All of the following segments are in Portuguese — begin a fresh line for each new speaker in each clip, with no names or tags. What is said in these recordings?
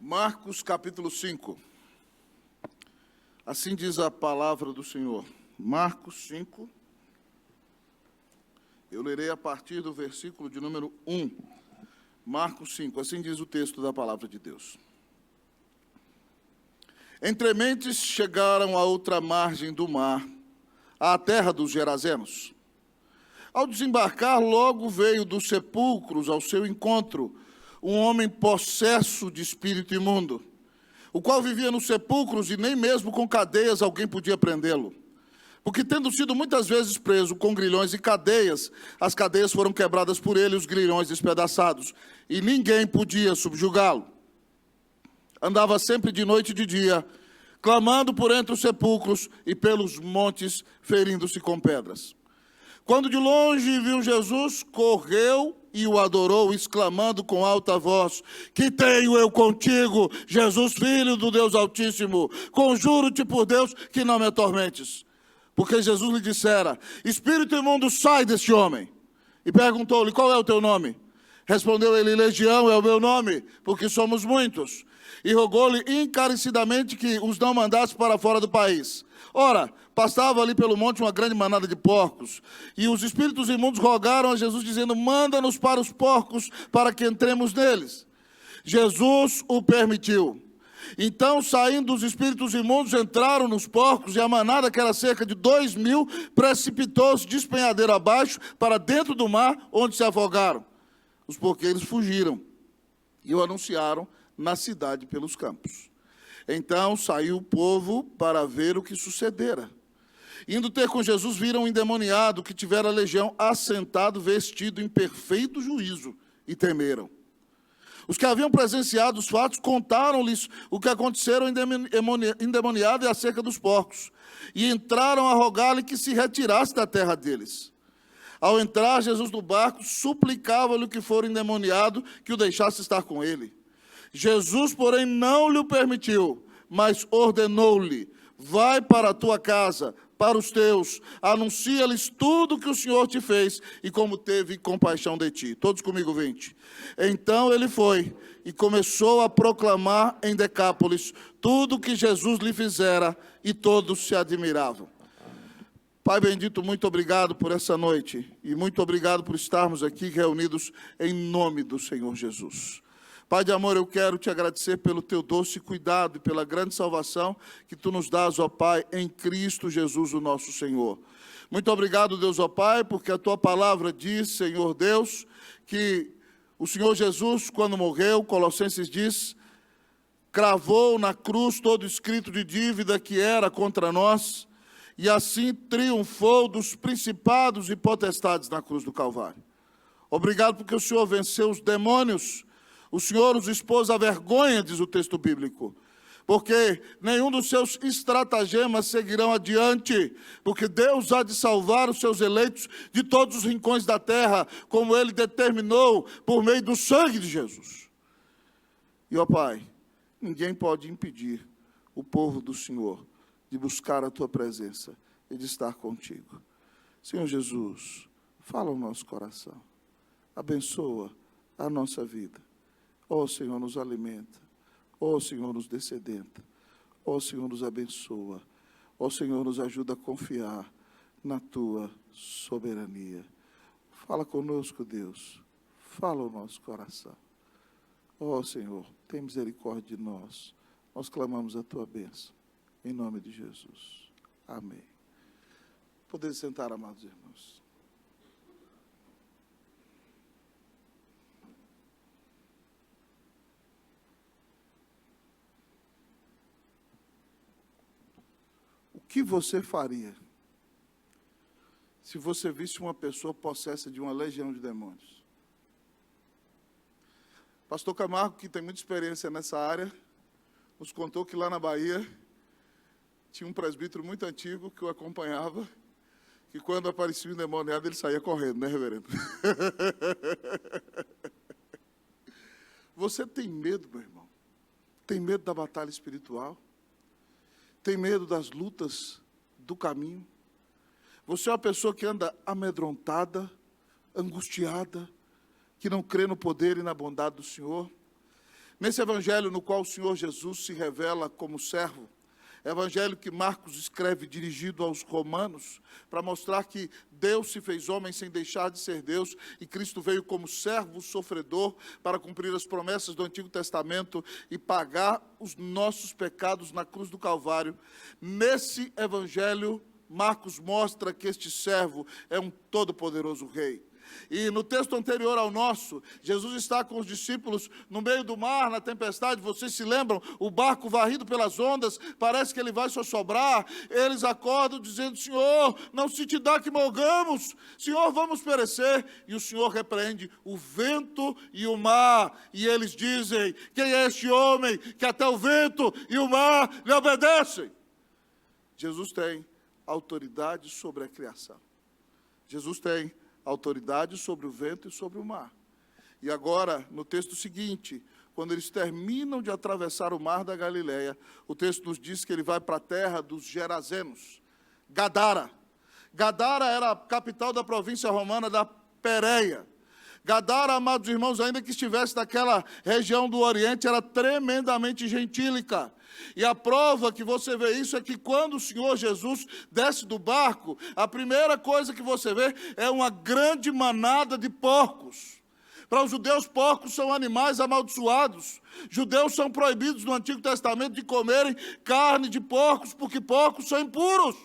Marcos capítulo 5. Assim diz a palavra do Senhor. Marcos 5. Eu lerei a partir do versículo de número 1. Marcos 5. Assim diz o texto da palavra de Deus. Entrementes chegaram à outra margem do mar, à terra dos Gerazenos. Ao desembarcar, logo veio dos sepulcros ao seu encontro um homem possesso de espírito imundo, o qual vivia nos sepulcros e nem mesmo com cadeias alguém podia prendê-lo. Porque, tendo sido muitas vezes preso com grilhões e cadeias, as cadeias foram quebradas por ele e os grilhões despedaçados, e ninguém podia subjugá-lo. Andava sempre de noite e de dia, clamando por entre os sepulcros e pelos montes, ferindo-se com pedras. Quando de longe viu Jesus, correu e o adorou, exclamando com alta voz: que tenho eu contigo, Jesus, Filho do Deus Altíssimo? Conjuro-te por Deus que não me atormentes. Porque Jesus lhe dissera: espírito imundo, sai deste homem. E perguntou-lhe: qual é o teu nome? Respondeu ele: Legião é o meu nome, porque somos muitos. E rogou-lhe encarecidamente que os não mandasse para fora do país. Ora, passava ali pelo monte uma grande manada de porcos, e os espíritos imundos rogaram a Jesus, dizendo: manda-nos para os porcos, para que entremos neles. Jesus o permitiu. Então, saindo os espíritos imundos, entraram nos porcos, e a manada, que era cerca de 2.000, precipitou-se despenhadeiro abaixo, para dentro do mar, onde se afogaram. Os porqueiros fugiram, e o anunciaram na cidade pelos campos. Então saiu o povo para ver o que sucedera. Indo ter com Jesus, viram um endemoniado que tivera legião assentado, vestido em perfeito juízo, e temeram. Os que haviam presenciado os fatos contaram-lhes o que acontecera ao endemoniado e acerca dos porcos, e entraram a rogar-lhe que se retirasse da terra deles. Ao entrar Jesus no barco, suplicava-lhe o que for endemoniado que o deixasse estar com ele. Jesus, porém, não lhe permitiu, mas ordenou-lhe: vai para a tua casa, para os teus, anuncia-lhes tudo o que o Senhor te fez e como teve compaixão de ti. Todos comigo, 20. Então ele foi e começou a proclamar em Decápolis tudo o que Jesus lhe fizera, e todos se admiravam. Pai bendito, muito obrigado por essa noite e muito obrigado por estarmos aqui reunidos em nome do Senhor Jesus. Pai de amor, eu quero te agradecer pelo teu doce cuidado e pela grande salvação que tu nos dás, ó Pai, em Cristo Jesus, o nosso Senhor. Muito obrigado, Deus, ó Pai, porque a tua palavra diz, Senhor Deus, que o Senhor Jesus, quando morreu, Colossenses diz, cravou na cruz todo escrito de dívida que era contra nós, e assim triunfou dos principados e potestades na cruz do Calvário. Obrigado porque o Senhor venceu os demônios. O Senhor os expôs à vergonha, diz o texto bíblico, porque nenhum dos seus estratagemas seguirão adiante, porque Deus há de salvar os seus eleitos de todos os rincões da terra, como Ele determinou por meio do sangue de Jesus. E, ó Pai, ninguém pode impedir o povo do Senhor de buscar a Tua presença e de estar contigo. Senhor Jesus, fala ao nosso coração, abençoa a nossa vida. Ó Senhor, nos alimenta. Ó Senhor, nos descedenta. Ó Senhor, nos abençoa. Ó Senhor, nos ajuda a confiar na Tua soberania. Fala conosco, Deus. Fala ao nosso coração. Ó Senhor, tem misericórdia de nós. Nós clamamos a Tua bênção. Em nome de Jesus. Amém. Poder sentar, amados irmãos. O que você faria se você visse uma pessoa possessa de uma legião de demônios? Pastor Camargo, que tem muita experiência nessa área, nos contou que lá na Bahia tinha um presbítero muito antigo que o acompanhava, que quando aparecia um endemoniado ele saía correndo, né, reverendo? Você tem medo, meu irmão? Tem medo da batalha espiritual? Tem medo das lutas do caminho? Você é uma pessoa que anda amedrontada, angustiada, que não crê no poder e na bondade do Senhor? Nesse evangelho no qual o Senhor Jesus se revela como servo, evangelho que Marcos escreve dirigido aos romanos, para mostrar que Deus se fez homem sem deixar de ser Deus, e Cristo veio como servo sofredor para cumprir as promessas do Antigo Testamento e pagar os nossos pecados na cruz do Calvário. Nesse evangelho, Marcos mostra que este servo é um todo-poderoso rei. E no texto anterior ao nosso, Jesus está com os discípulos no meio do mar, na tempestade. Vocês se lembram? O barco varrido pelas ondas, parece que ele vai sossobrar. Eles acordam dizendo: Senhor, não se te dá que morgamos, Senhor, vamos perecer. E o Senhor repreende o vento e o mar, e eles dizem: quem é este homem que até o vento e o mar lhe obedecem? Jesus tem autoridade sobre a criação. Jesus tem autoridade sobre o vento e sobre o mar. E agora, no texto seguinte, quando eles terminam de atravessar o mar da Galileia, o texto nos diz que ele vai para a terra dos Gerazenos, Gadara. Gadara era a capital da província romana da Pérea. Gadara, amados irmãos, ainda que estivesse naquela região do Oriente, era tremendamente gentílica. E a prova que você vê isso é que quando o Senhor Jesus desce do barco, a primeira coisa que você vê é uma grande manada de porcos. Para os judeus, porcos são animais amaldiçoados. Judeus são proibidos no Antigo Testamento de comerem carne de porcos, porque porcos são impuros.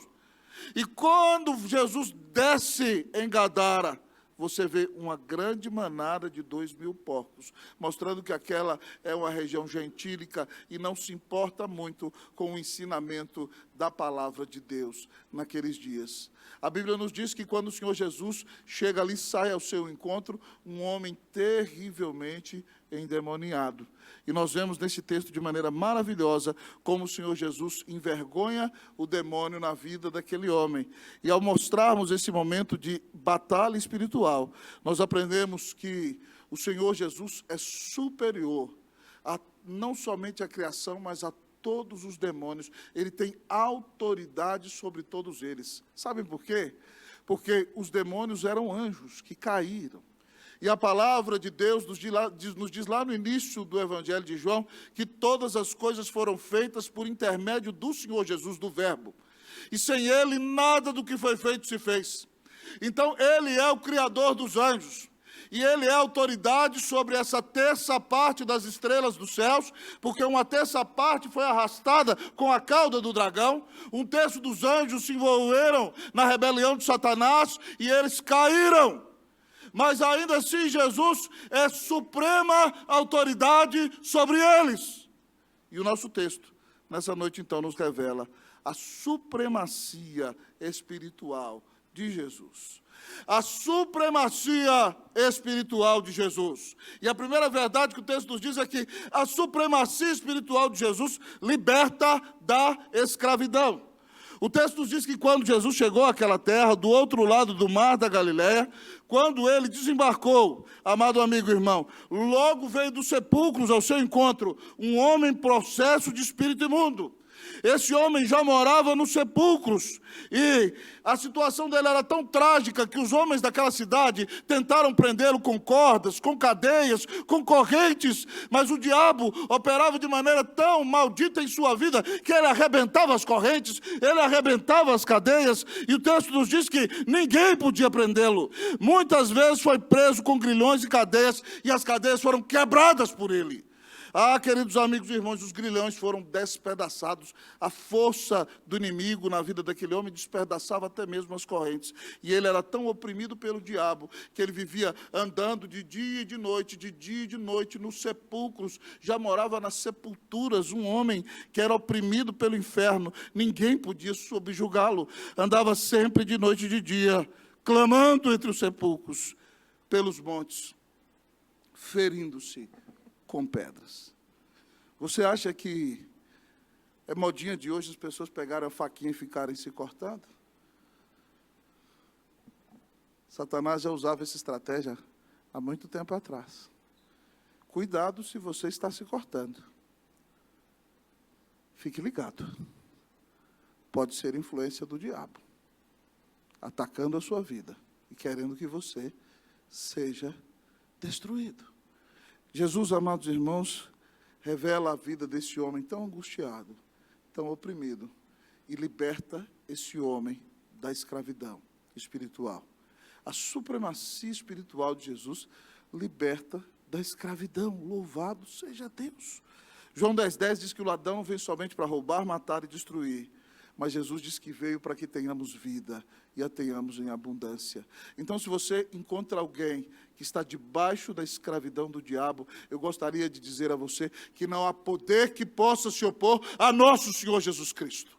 E quando Jesus desce em Gadara, você vê uma grande manada de 2.000 porcos, mostrando que aquela é uma região gentílica e não se importa muito com o ensinamento da palavra de Deus naqueles dias. A Bíblia nos diz que quando o Senhor Jesus chega ali, sai ao seu encontro, um homem terrivelmente endemoniado. E nós vemos nesse texto de maneira maravilhosa como o Senhor Jesus envergonha o demônio na vida daquele homem. E ao mostrarmos esse momento de batalha espiritual, nós aprendemos que o Senhor Jesus é superior a não somente a criação, mas a todos os demônios. Ele tem autoridade sobre todos eles. Sabem por quê? Porque os demônios eram anjos que caíram. E a palavra de Deus nos diz lá no início do Evangelho de João que todas as coisas foram feitas por intermédio do Senhor Jesus, do Verbo. E sem Ele, nada do que foi feito se fez. Então, Ele é o Criador dos anjos. E Ele é autoridade sobre essa terça parte das estrelas dos céus, porque uma terça parte foi arrastada com a cauda do dragão. Um terço dos anjos se envolveram na rebelião de Satanás e eles caíram. Mas ainda assim Jesus é suprema autoridade sobre eles. E o nosso texto, nessa noite então, nos revela a supremacia espiritual de Jesus. A supremacia espiritual de Jesus. E a primeira verdade que o texto nos diz é que a supremacia espiritual de Jesus liberta da escravidão. O texto nos diz que quando Jesus chegou àquela terra, do outro lado do mar da Galileia, quando ele desembarcou, amado amigo e irmão, logo veio dos sepulcros ao seu encontro um homem em processo de espírito imundo. Esse homem já morava nos sepulcros e a situação dele era tão trágica que os homens daquela cidade tentaram prendê-lo com cordas, com cadeias, com correntes, mas o diabo operava de maneira tão maldita em sua vida que ele arrebentava as correntes, ele arrebentava as cadeias, e o texto nos diz que ninguém podia prendê-lo. Muitas vezes foi preso com grilhões e cadeias, e as cadeias foram quebradas por ele. Ah, queridos amigos e irmãos, os grilhões foram despedaçados. A força do inimigo na vida daquele homem despedaçava até mesmo as correntes. E ele era tão oprimido pelo diabo que ele vivia andando de dia e de noite nos sepulcros. Já morava nas sepulturas, um homem que era oprimido pelo inferno. Ninguém podia subjugá-lo. Andava sempre de noite e de dia, clamando entre os sepulcros, pelos montes, ferindo-se com pedras. Você acha que é modinha de hoje as pessoas pegarem a faquinha e ficarem se cortando? Satanás já usava essa estratégia há muito tempo atrás. Cuidado se você está se cortando. Fique ligado. Pode ser influência do diabo, atacando a sua vida e querendo que você seja destruído. Jesus, amados irmãos, revela a vida desse homem tão angustiado, tão oprimido, e liberta esse homem da escravidão espiritual. A supremacia espiritual de Jesus liberta da escravidão. Louvado seja Deus. João 10,10 diz que o ladrão não veio somente para roubar, matar e destruir, mas Jesus diz que veio para que tenhamos vida e a tenhamos em abundância. Então, se você encontra alguém que está debaixo da escravidão do diabo, eu gostaria de dizer a você que não há poder que possa se opor a nosso Senhor Jesus Cristo.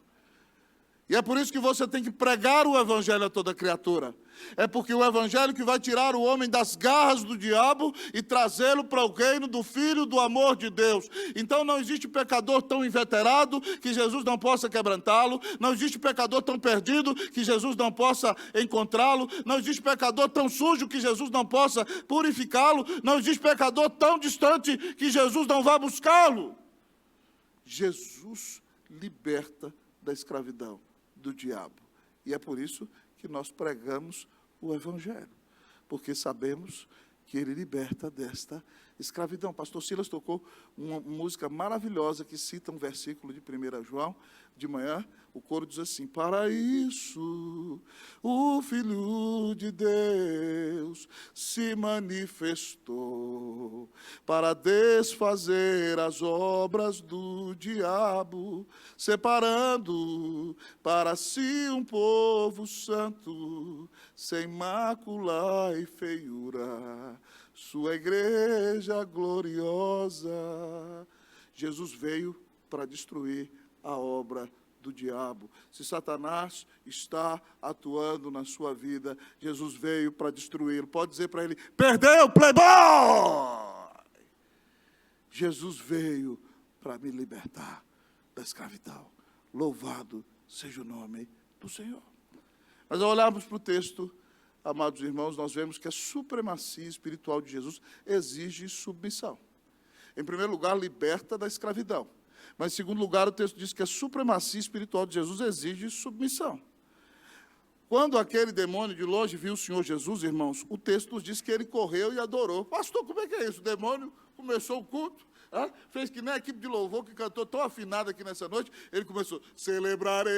E é por isso que você tem que pregar o evangelho a toda criatura. É porque o evangelho que vai tirar o homem das garras do diabo e trazê-lo para o reino do Filho do amor de Deus. Então não existe pecador tão inveterado que Jesus não possa quebrantá-lo. Não existe pecador tão perdido que Jesus não possa encontrá-lo. Não existe pecador tão sujo que Jesus não possa purificá-lo. Não existe pecador tão distante que Jesus não vá buscá-lo. Jesus liberta da escravidão do diabo. E é por isso que nós pregamos o evangelho, porque sabemos que ele liberta desta escravidão. Pastor Silas tocou uma música maravilhosa que cita um versículo de 1 João. De manhã, o coro diz assim: para isso o Filho de Deus se manifestou, para desfazer as obras do diabo, separando para si um povo santo, sem mácula e feiura, sua igreja gloriosa. Jesus veio para destruir a obra do diabo. Se Satanás está atuando na sua vida, Jesus veio para destruí-lo. Pode dizer para ele: perdeu, playboy! Jesus veio para me libertar da escravidão. Louvado seja o nome do Senhor. Mas ao olharmos para o texto, amados irmãos, nós vemos que a supremacia espiritual de Jesus exige submissão. Em primeiro lugar, liberta da escravidão. Mas, em segundo lugar, o texto diz que a supremacia espiritual de Jesus exige submissão. Quando aquele demônio de longe viu o Senhor Jesus, irmãos, o texto nos diz que ele correu e adorou. Pastor, como é que é isso? O demônio começou o culto, fez que nem a equipe de louvor que cantou tão afinada aqui nessa noite, ele começou: celebrarei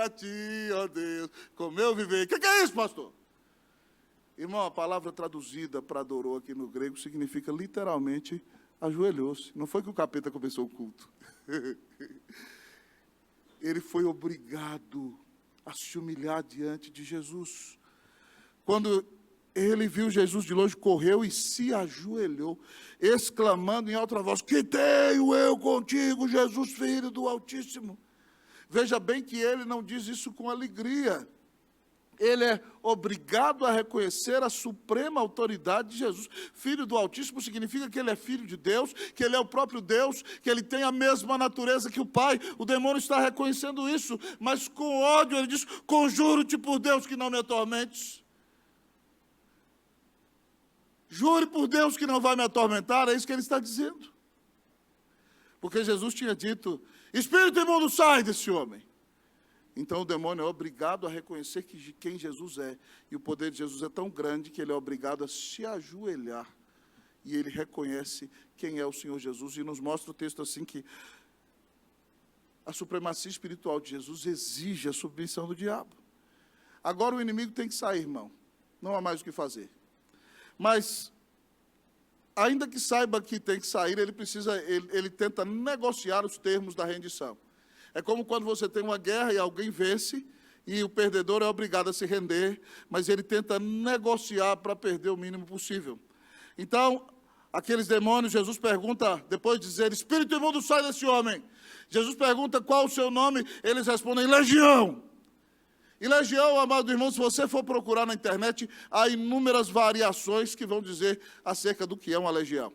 a ti, ó Deus, como eu viver. O que é isso, pastor? Irmão, a palavra traduzida para adorou aqui no grego significa literalmente ajoelhou-se. Não foi que o capeta começou o culto. Ele foi obrigado a se humilhar diante de Jesus. Quando ele viu Jesus de longe, correu e se ajoelhou, exclamando em alta voz: que tenho eu contigo, Jesus, Filho do Altíssimo. Veja bem que ele não diz isso com alegria. Ele é obrigado a reconhecer a suprema autoridade de Jesus. Filho do Altíssimo significa que ele é filho de Deus, que ele é o próprio Deus, que ele tem a mesma natureza que o Pai. O demônio está reconhecendo isso, mas com ódio ele diz: conjuro-te por Deus que não me atormentes. Jure por Deus que não vai me atormentar, é isso que ele está dizendo. Porque Jesus tinha dito: espírito imundo, sai desse homem. Então o demônio é obrigado a reconhecer quem Jesus é. E o poder de Jesus é tão grande que ele é obrigado a se ajoelhar. E ele reconhece quem é o Senhor Jesus. E nos mostra o texto assim que a supremacia espiritual de Jesus exige a submissão do diabo. Agora o inimigo tem que sair, irmão. Não há mais o que fazer. Mas, ainda que saiba que tem que sair, ele tenta negociar os termos da rendição. É como quando você tem uma guerra e alguém vence, e o perdedor é obrigado a se render, mas ele tenta negociar para perder o mínimo possível. Então, aqueles demônios, Jesus pergunta, depois de dizer: espírito imundo, sai desse homem. Jesus pergunta: qual o seu nome? Eles respondem: Legião. E legião, amado irmão, se você for procurar na internet, há inúmeras variações que vão dizer acerca do que é uma legião.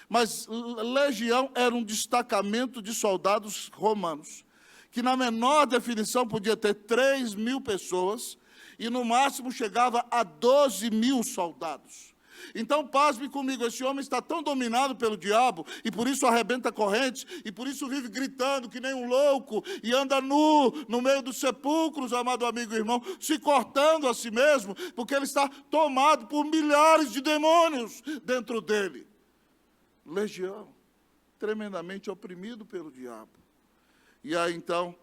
Mas legião era um destacamento de soldados romanos, que na menor definição podia ter 3.000 pessoas, e no máximo chegava a 12.000 soldados. Então, pasme comigo, esse homem está tão dominado pelo diabo, e por isso arrebenta correntes, e por isso vive gritando que nem um louco, e anda nu no meio dos sepulcros, amado amigo e irmão, se cortando a si mesmo, porque ele está tomado por milhares de demônios dentro dele. Legião. tremendamente oprimido pelo diabo. E aí, então,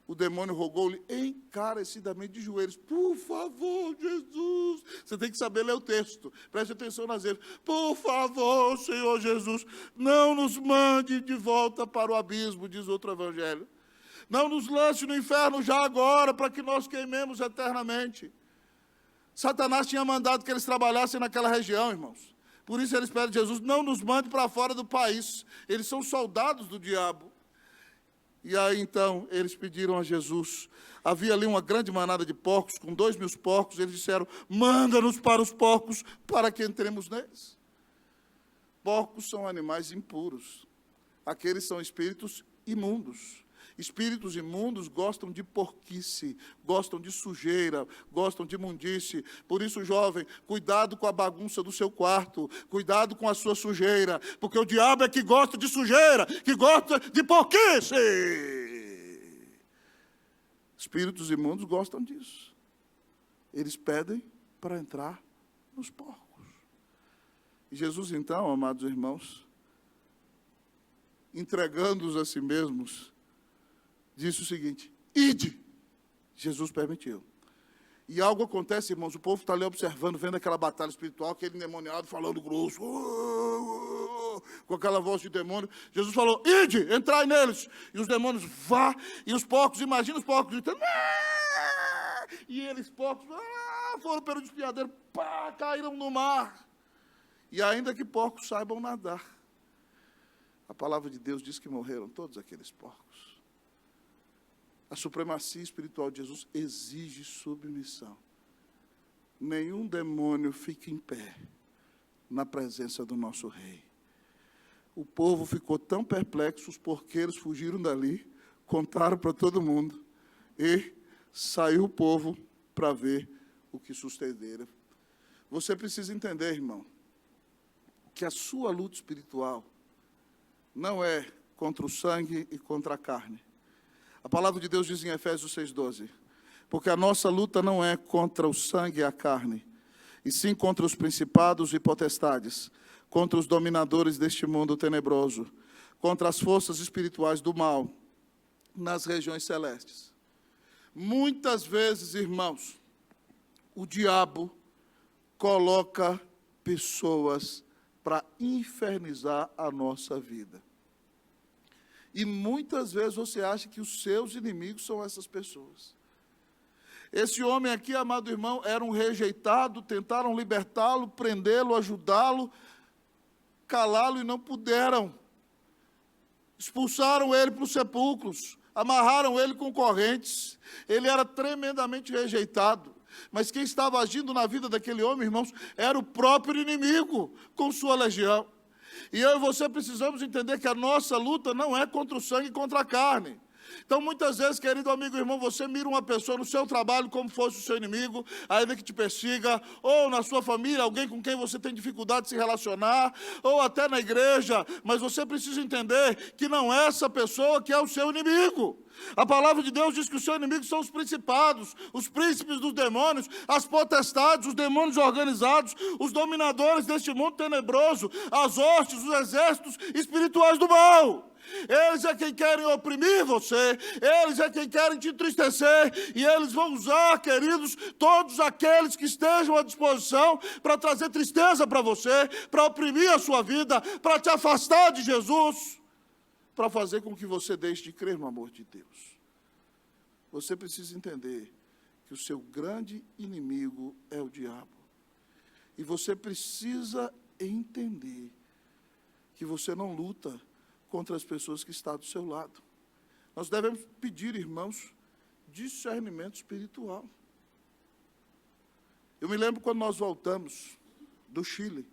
o demônio rogou-lhe encarecidamente de joelhos: por favor, Jesus. Você tem que saber ler o texto. Preste atenção nas letras. Por favor, Senhor Jesus, não nos mande de volta para o abismo, diz outro evangelho. Não nos lance no inferno já agora, para que nós queimemos eternamente. Satanás tinha mandado que eles trabalhassem naquela região, irmãos. Por isso eles pedem a Jesus: não nos mande para fora do país. Eles são soldados do diabo. E aí, então, eles pediram a Jesus. Havia ali uma grande manada de porcos, com 2.000 porcos. Eles disseram: manda-nos para os porcos, para que entremos neles. Porcos são animais impuros. Aqueles são espíritos imundos. Espíritos imundos gostam de porquice, gostam de sujeira, gostam de imundície. Por isso, jovem, cuidado com a bagunça do seu quarto, cuidado com a sua sujeira, porque o diabo é que gosta de sujeira, que gosta de porquice. Espíritos imundos gostam disso. Eles pedem para entrar nos porcos. E Jesus, então, amados irmãos, entregando-os a si mesmos, disse o seguinte: ide. Jesus permitiu. E algo acontece, irmãos, o povo está ali observando, vendo aquela batalha espiritual, aquele endemoniado falando grosso, com aquela voz de demônio. Jesus falou: ide, entrai neles. E os demônios, vá. E os porcos, imagina os porcos gritando, Aaah! E eles, porcos, foram pelo desfiadeiro, caíram no mar. E ainda que porcos saibam nadar, a palavra de Deus diz que morreram todos aqueles porcos. A supremacia espiritual de Jesus exige submissão. Nenhum demônio fica em pé na presença do nosso rei. O povo ficou tão perplexo, os porqueiros fugiram dali, contaram para todo mundo, e saiu o povo para ver o que sucedera. Você precisa entender, irmão, que a sua luta espiritual não é contra o sangue e contra a carne. A palavra de Deus diz em Efésios 6,12, porque a nossa luta não é contra o sangue e a carne, e sim contra os principados e potestades, contra os dominadores deste mundo tenebroso, contra as forças espirituais do mal nas regiões celestes. Muitas vezes, irmãos, o diabo coloca pessoas para infernizar a nossa vida. E muitas vezes você acha que os seus inimigos são essas pessoas. Esse homem aqui, amado irmão, era um rejeitado, tentaram libertá-lo, prendê-lo, ajudá-lo, calá-lo e não puderam. Expulsaram ele para os sepulcros, amarraram ele com correntes. Ele era tremendamente rejeitado. Mas quem estava agindo na vida daquele homem, irmãos, era o próprio inimigo, com sua legião. E eu e você precisamos entender que a nossa luta não é contra o sangue e contra a carne. Então, muitas vezes, querido amigo e irmão, você mira uma pessoa no seu trabalho como fosse o seu inimigo, ainda que te persiga, ou na sua família, alguém com quem você tem dificuldade de se relacionar, ou até na igreja, mas você precisa entender que não é essa pessoa que é o seu inimigo. A palavra de Deus diz que os seus inimigos são os principados, os príncipes dos demônios, as potestades, os demônios organizados, os dominadores deste mundo tenebroso, as hostes, os exércitos espirituais do mal. Eles é quem querem oprimir você, eles é quem querem te entristecer, e eles vão usar, queridos, todos aqueles que estejam à disposição para trazer tristeza para você, para oprimir a sua vida, para te afastar de Jesus, para fazer com que você deixe de crer no amor de Deus. Você precisa entender que o seu grande inimigo é o diabo. E você precisa entender que você não luta contra as pessoas que estão do seu lado. Nós devemos pedir, irmãos, discernimento espiritual. Eu me lembro quando nós voltamos do Chile,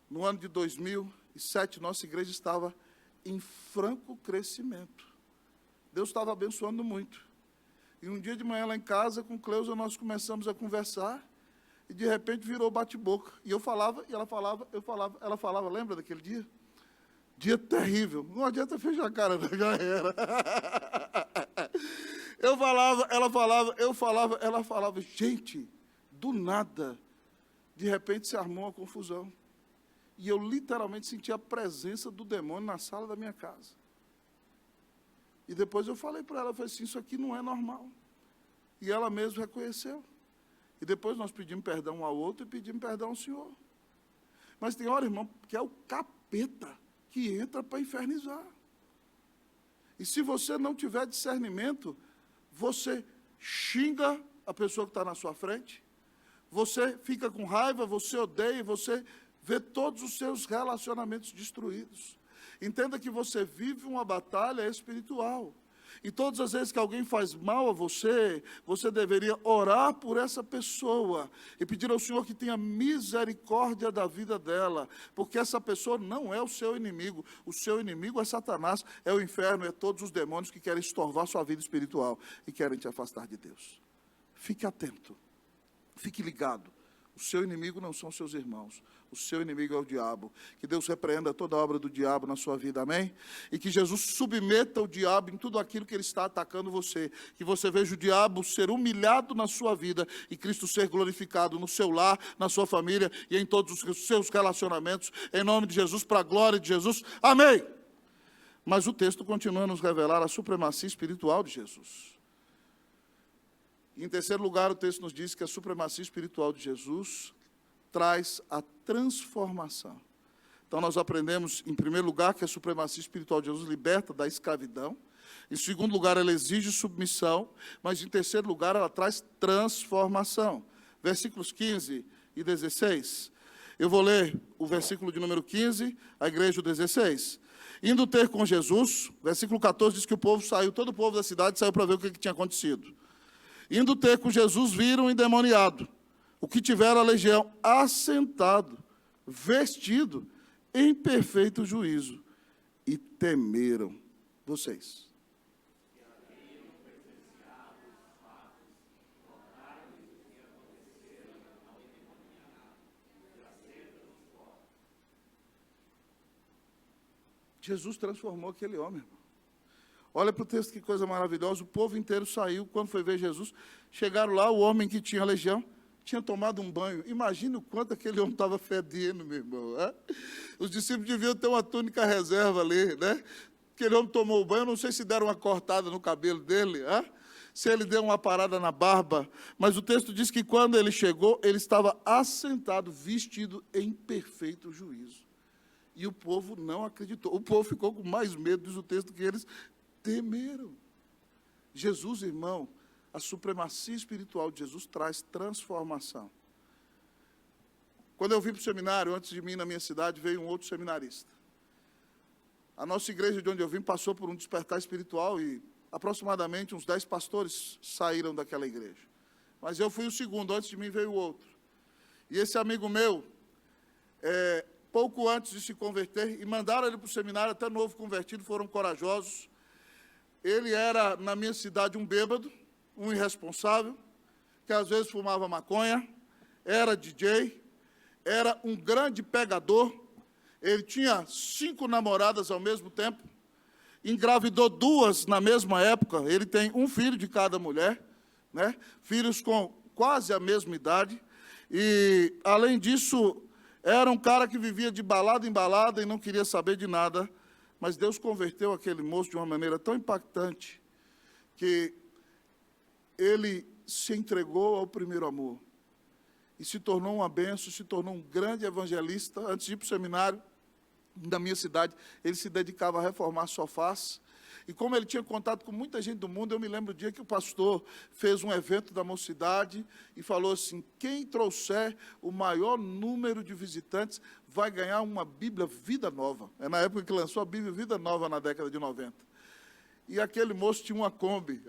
no ano de 2007, nossa igreja estava em franco crescimento. Deus estava abençoando muito. E um dia de manhã lá em casa, com Cleusa, nós começamos a conversar, e de repente virou bate-boca. E eu falava, e ela falava, eu falava, ela falava, lembra daquele dia? Dia terrível. Não adianta fechar a cara, não, já era. Eu falava, ela falava, eu falava, ela falava. Gente, do nada, de repente se armou uma confusão. E eu literalmente senti a presença do demônio na sala da minha casa. E depois eu falei para ela, eu falei assim, isso aqui não é normal. E ela mesma reconheceu. E depois nós pedimos perdão um ao outro e pedimos perdão ao Senhor. Mas tem hora, irmão, que é o capeta que entra para infernizar. E se você não tiver discernimento, você xinga a pessoa que está na sua frente, você fica com raiva, você odeia, você vê todos os seus relacionamentos destruídos. Entenda que você vive uma batalha espiritual. E todas as vezes que alguém faz mal a você, você deveria orar por essa pessoa e pedir ao Senhor que tenha misericórdia da vida dela, porque essa pessoa não é o seu inimigo. O seu inimigo é Satanás, é o inferno, é todos os demônios que querem estorvar sua vida espiritual e querem te afastar de Deus. Fique atento, fique ligado. O seu inimigo não são seus irmãos. O seu inimigo é o diabo. Que Deus repreenda toda a obra do diabo na sua vida, amém? E que Jesus submeta o diabo em tudo aquilo que ele está atacando você. Que você veja o diabo ser humilhado na sua vida e Cristo ser glorificado no seu lar, na sua família e em todos os seus relacionamentos. Em nome de Jesus, para a glória de Jesus, amém! Mas o texto continua a nos revelar a supremacia espiritual de Jesus. Em terceiro lugar, o texto nos diz que a supremacia espiritual de Jesus traz a transformação. Então, nós aprendemos, em primeiro lugar, que a supremacia espiritual de Jesus liberta da escravidão. Em segundo lugar, ela exige submissão. Mas, em terceiro lugar, ela traz transformação. Versículos 15 e 16. Eu vou ler o versículo de número 15, a igreja o 16. Indo ter com Jesus, versículo 14 diz que o povo saiu, todo o povo da cidade saiu para ver o que tinha acontecido. Indo ter com Jesus, viram o endemoniado, o que tivera a legião, assentado, vestido, em perfeito juízo, e temeram. Vocês. Jesus transformou aquele homem, irmão. Olha para o texto, que coisa maravilhosa. O povo inteiro saiu, quando foi ver Jesus. Chegaram lá, o homem que tinha legião tinha tomado um banho. Imagina o quanto aquele homem estava fedendo, meu irmão. Os discípulos deviam ter uma túnica reserva ali, né? Aquele homem tomou o banho, eu não sei se deram uma cortada no cabelo dele, se ele deu uma parada na barba. Mas o texto diz que quando ele chegou, ele estava assentado, vestido em perfeito juízo. E o povo não acreditou. O povo ficou com mais medo, diz o texto, que eles temeram. Jesus, irmão, a supremacia espiritual de Jesus traz transformação. Quando eu vim para o seminário, antes de mim, na minha cidade, veio um outro seminarista. A nossa igreja de onde eu vim passou por um despertar espiritual e aproximadamente uns 10 pastores saíram daquela igreja. Mas eu fui o segundo, antes de mim veio o outro. E esse amigo meu, pouco antes de se converter, e mandaram ele para o seminário, até novo convertido, foram corajosos. Ele era, na minha cidade, um bêbado, um irresponsável, que às vezes fumava maconha, era DJ, era um grande pegador. Ele tinha 5 namoradas ao mesmo tempo, engravidou 2 na mesma época. Ele tem um filho de cada mulher, né? Filhos com quase a mesma idade. E, além disso, era um cara que vivia de balada em balada e não queria saber de nada. Mas Deus converteu aquele moço de uma maneira tão impactante que ele se entregou ao primeiro amor e se tornou uma bênção, se tornou um grande evangelista. Antes de ir para o seminário, da minha cidade, ele se dedicava a reformar sofás. E como ele tinha contato com muita gente do mundo, eu me lembro do dia que o pastor fez um evento da mocidade e falou assim: quem trouxer o maior número de visitantes vai ganhar uma Bíblia Vida Nova. É na época que lançou a Bíblia Vida Nova, na década de 90. E aquele moço tinha uma Kombi,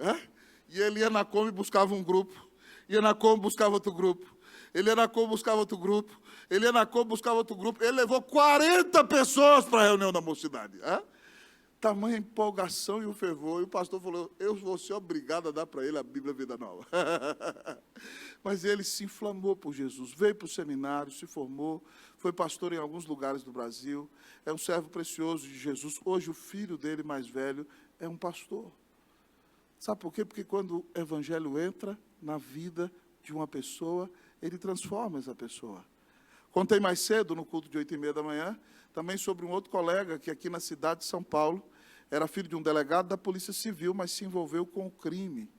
e ele ia na Kombi e buscava um grupo, ia na Kombi e buscava outro grupo, ele ia na Kombi e buscava outro grupo, ele ia na Kombi e buscava outro grupo. Ele levou 40 pessoas para a reunião da mocidade. Tamanha empolgação e o fervor. E o pastor falou: eu vou ser obrigado a dar para ele a Bíblia Vida Nova. Mas ele se inflamou por Jesus, veio para o seminário, se formou, foi pastor em alguns lugares do Brasil, é um servo precioso de Jesus. Hoje o filho dele, mais velho, é um pastor. Sabe por quê? Porque quando o evangelho entra na vida de uma pessoa, ele transforma essa pessoa. Contei mais cedo, no culto de 8h30 da manhã, também sobre um outro colega que aqui na cidade de São Paulo, era filho de um delegado da Polícia Civil, mas se envolveu com o crime.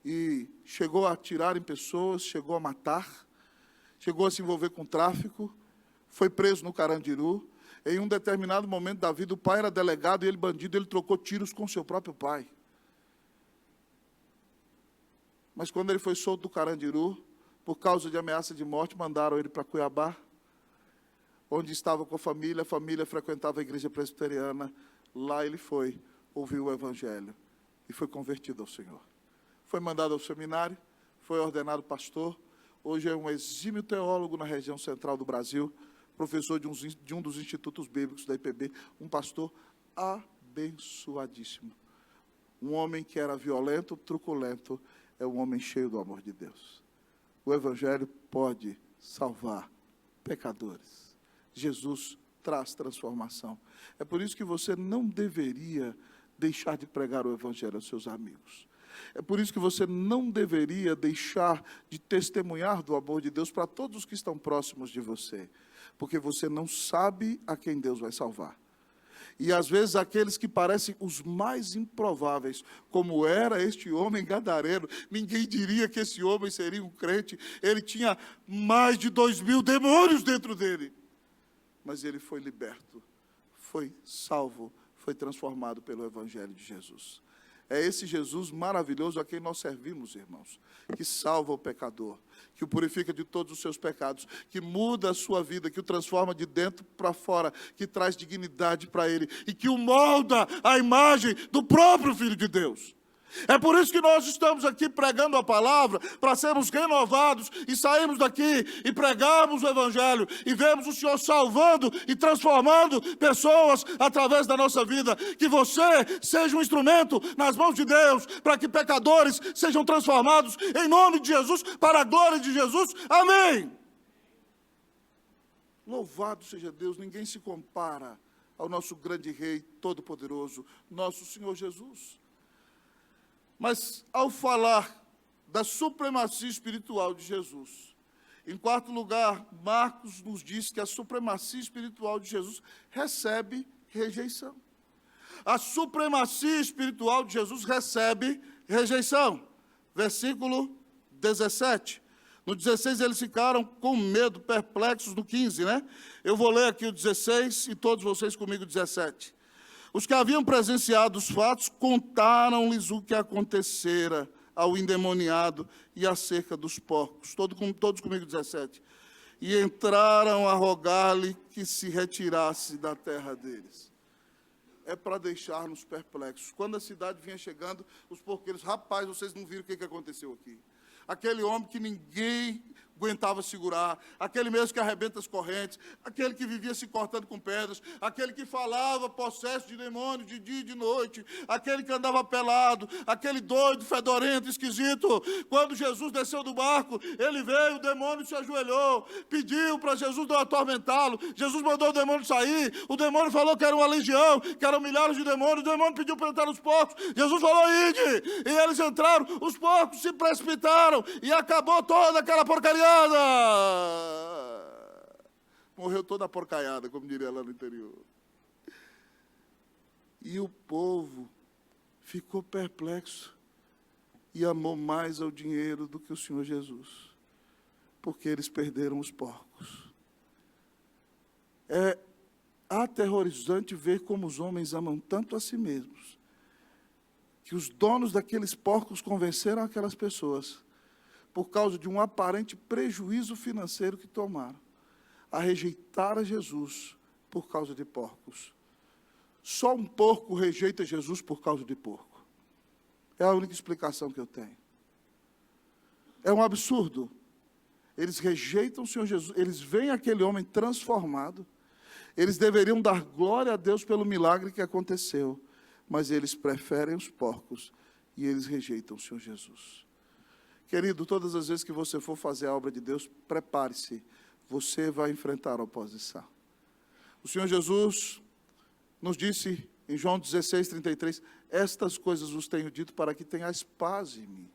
E chegou a atirar em pessoas, chegou a matar, chegou a se envolver com tráfico, foi preso no Carandiru. Em um determinado momento da vida, o pai era delegado e ele bandido, ele trocou tiros com seu próprio pai. Mas quando ele foi solto do Carandiru, por causa de ameaça de morte, mandaram ele para Cuiabá, onde estava com a família frequentava a igreja presbiteriana. Lá ele foi, ouviu o Evangelho e foi convertido ao Senhor. Foi mandado ao seminário, foi ordenado pastor, hoje é um exímio teólogo na região central do Brasil, professor de um dos institutos bíblicos da IPB, um pastor abençoadíssimo. Um homem que era violento, truculento, é um homem cheio do amor de Deus. O Evangelho pode salvar pecadores. Jesus traz transformação. É por isso que você não deveria deixar de pregar o Evangelho aos seus amigos. É por isso que você não deveria deixar de testemunhar do amor de Deus para todos os que estão próximos de você. Porque você não sabe a quem Deus vai salvar. E às vezes aqueles que parecem os mais improváveis, como era este homem gadareno, ninguém diria que esse homem seria um crente. Ele tinha mais de 2.000 demônios dentro dele. Mas ele foi liberto, foi salvo, foi transformado pelo Evangelho de Jesus. É esse Jesus maravilhoso a quem nós servimos, irmãos, que salva o pecador, que o purifica de todos os seus pecados, que muda a sua vida, que o transforma de dentro para fora, que traz dignidade para ele e que o molda à imagem do próprio Filho de Deus. É por isso que nós estamos aqui pregando a palavra, para sermos renovados e sairmos daqui e pregarmos o Evangelho e vemos o Senhor salvando e transformando pessoas através da nossa vida. Que você seja um instrumento nas mãos de Deus, para que pecadores sejam transformados em nome de Jesus, para a glória de Jesus. Amém! Louvado seja Deus, ninguém se compara ao nosso grande Rei Todo-Poderoso, nosso Senhor Jesus. Mas, ao falar da supremacia espiritual de Jesus, em quarto lugar, Marcos nos diz que a supremacia espiritual de Jesus recebe rejeição. A supremacia espiritual de Jesus recebe rejeição. Versículo 17. No 16, eles ficaram com medo, perplexos, no 15, né? Eu vou ler aqui o 16 e todos vocês comigo o 17. Os que haviam presenciado os fatos contaram-lhes o que acontecera ao endemoniado e acerca dos porcos. Todos comigo, 17. E entraram a rogar-lhe que se retirasse da terra deles. É para deixar-nos perplexos. Quando a cidade vinha chegando, os porqueiros, rapaz, vocês não viram o que aconteceu aqui? Aquele homem que ninguém aguentava segurar, aquele mesmo que arrebenta as correntes, aquele que vivia se cortando com pedras, aquele que falava possesso de demônio de dia e de noite, aquele que andava pelado, aquele doido, fedorento, esquisito. Quando Jesus desceu do barco, ele veio, o demônio se ajoelhou, pediu para Jesus não atormentá-lo. Jesus mandou o demônio sair, o demônio falou que era uma legião, que eram milhares de demônios, o demônio pediu para entrar nos porcos, Jesus falou, ide, e eles entraram, os porcos se precipitaram, e acabou toda aquela porcaria. Morreu toda a porcaiada, como diria lá no interior. E o povo ficou perplexo e amou mais ao dinheiro do que o Senhor Jesus, porque eles perderam os porcos. É aterrorizante ver como os homens amam tanto a si mesmos, que os donos daqueles porcos convenceram aquelas pessoas, por causa de um aparente prejuízo financeiro que tomaram, a rejeitar a Jesus por causa de porcos. Só um porco rejeita Jesus por causa de porco. É a única explicação que eu tenho. É um absurdo. Eles rejeitam o Senhor Jesus, eles veem aquele homem transformado, eles deveriam dar glória a Deus pelo milagre que aconteceu, mas eles preferem os porcos e eles rejeitam o Senhor Jesus. Querido, todas as vezes que você for fazer a obra de Deus, prepare-se, você vai enfrentar a oposição. O Senhor Jesus nos disse em João 16:33, estas coisas vos tenho dito para que tenhais paz em mim.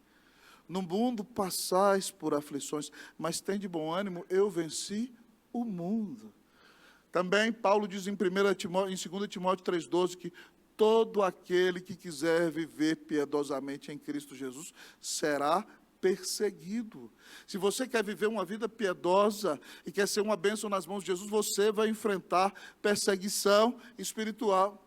No mundo passais por aflições, mas tem de bom ânimo, eu venci o mundo. Também Paulo diz em 2 Timóteo 3,12 que todo aquele que quiser viver piedosamente em Cristo Jesus será perseguido. Se você quer viver uma vida piedosa e quer ser uma bênção nas mãos de Jesus, você vai enfrentar perseguição espiritual.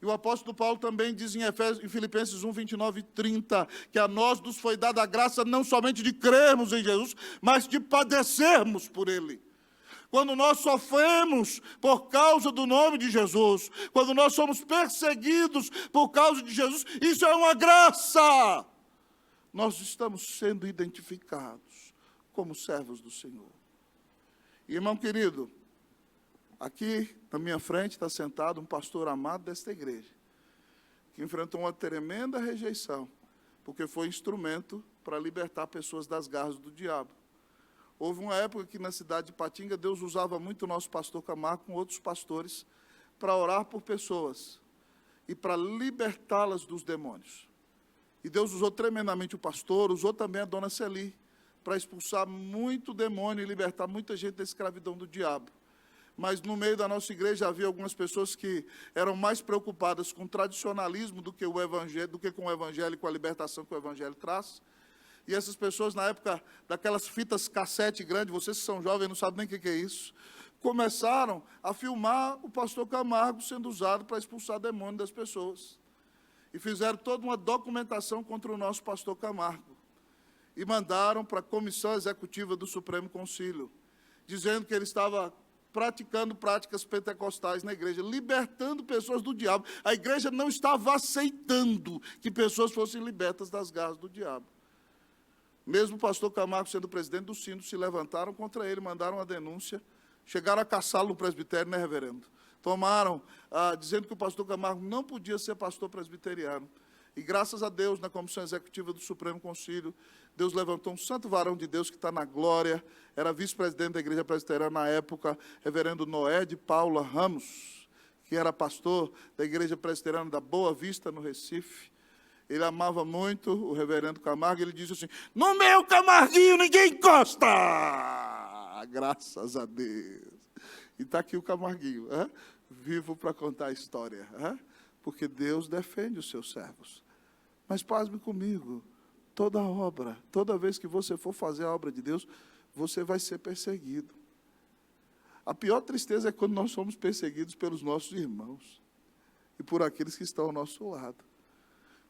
E o apóstolo Paulo também diz em Filipenses 1, 29 e 30, que a nós nos foi dada a graça não somente de crermos em Jesus, mas de padecermos por Ele. Quando nós sofremos por causa do nome de Jesus, quando nós somos perseguidos por causa de Jesus, isso é uma graça. Nós estamos sendo identificados como servos do Senhor. E, irmão querido, aqui na minha frente está sentado um pastor amado desta igreja, que enfrentou uma tremenda rejeição, porque foi instrumento para libertar pessoas das garras do diabo. Houve uma época que na cidade de Patinga, Deus usava muito o nosso pastor Camargo com outros pastores para orar por pessoas e para libertá-las dos demônios. E Deus usou tremendamente o pastor, usou também a dona Celi, para expulsar muito demônio e libertar muita gente da escravidão do diabo. Mas no meio da nossa igreja havia algumas pessoas que eram mais preocupadas com o tradicionalismo do que com o evangelho e com a libertação que o evangelho traz. E essas pessoas, na época daquelas fitas cassete grandes, vocês que são jovens não sabem nem o que é isso, começaram a filmar o pastor Camargo sendo usado para expulsar demônio das pessoas. E fizeram toda uma documentação contra o nosso pastor Camargo. E mandaram para a comissão executiva do Supremo Concílio, dizendo que ele estava praticando práticas pentecostais na igreja, libertando pessoas do diabo. A igreja não estava aceitando que pessoas fossem libertas das garras do diabo. Mesmo o pastor Camargo sendo presidente do sínodo, se levantaram contra ele, mandaram uma denúncia, chegaram a caçá-lo no presbitério, né, reverendo? Tomaram, dizendo que o pastor Camargo não podia ser pastor presbiteriano. E graças a Deus, na comissão executiva do Supremo Concílio, Deus levantou um santo varão de Deus que está na glória, era vice-presidente da igreja presbiteriana na época, reverendo Noé de Paula Ramos, que era pastor da igreja presbiteriana da Boa Vista, no Recife. Ele amava muito o reverendo Camargo, ele disse assim: no meu Camarguinho ninguém encosta! Graças a Deus. E está aqui o Camarguinho, vivo para contar a história, porque Deus defende os seus servos. Mas pasme comigo, toda obra, toda vez que você for fazer a obra de Deus, você vai ser perseguido. A pior tristeza é quando nós somos perseguidos pelos nossos irmãos e por aqueles que estão ao nosso lado.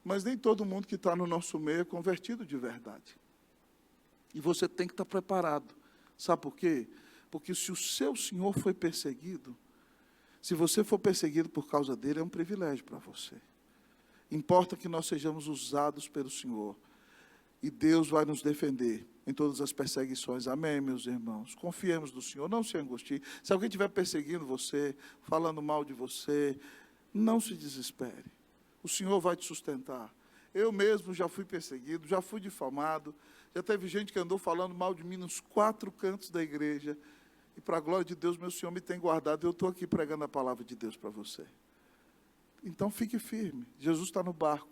Mas nem todo mundo que está no nosso meio é convertido de verdade. E você tem que estar preparado. Sabe por quê? Porque se o seu Senhor foi perseguido, se você for perseguido por causa dele, é um privilégio para você. Importa que nós sejamos usados pelo Senhor. E Deus vai nos defender em todas as perseguições. Amém, meus irmãos? Confiemos no Senhor, não se angustie. Se alguém estiver perseguindo você, falando mal de você, não se desespere. O Senhor vai te sustentar. Eu mesmo já fui perseguido, já fui difamado, já teve gente que andou falando mal de mim nos 4 cantos da igreja. E para a glória de Deus, meu Senhor me tem guardado. Eu estou aqui pregando a palavra de Deus para você. Então fique firme. Jesus está no barco.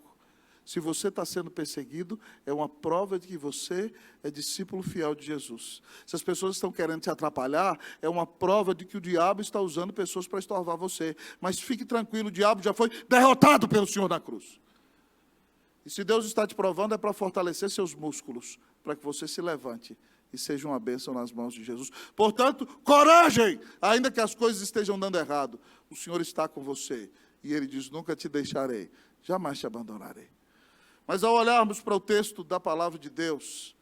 Se você está sendo perseguido, é uma prova de que você é discípulo fiel de Jesus. Se as pessoas estão querendo te atrapalhar, é uma prova de que o diabo está usando pessoas para estorvar você. Mas fique tranquilo, o diabo já foi derrotado pelo Senhor na cruz. E se Deus está te provando, é para fortalecer seus músculos, para que você se levante e seja uma bênção nas mãos de Jesus. Portanto, coragem! Ainda que as coisas estejam dando errado, o Senhor está com você. E Ele diz: nunca te deixarei, jamais te abandonarei. Mas ao olharmos para o texto da palavra de Deus,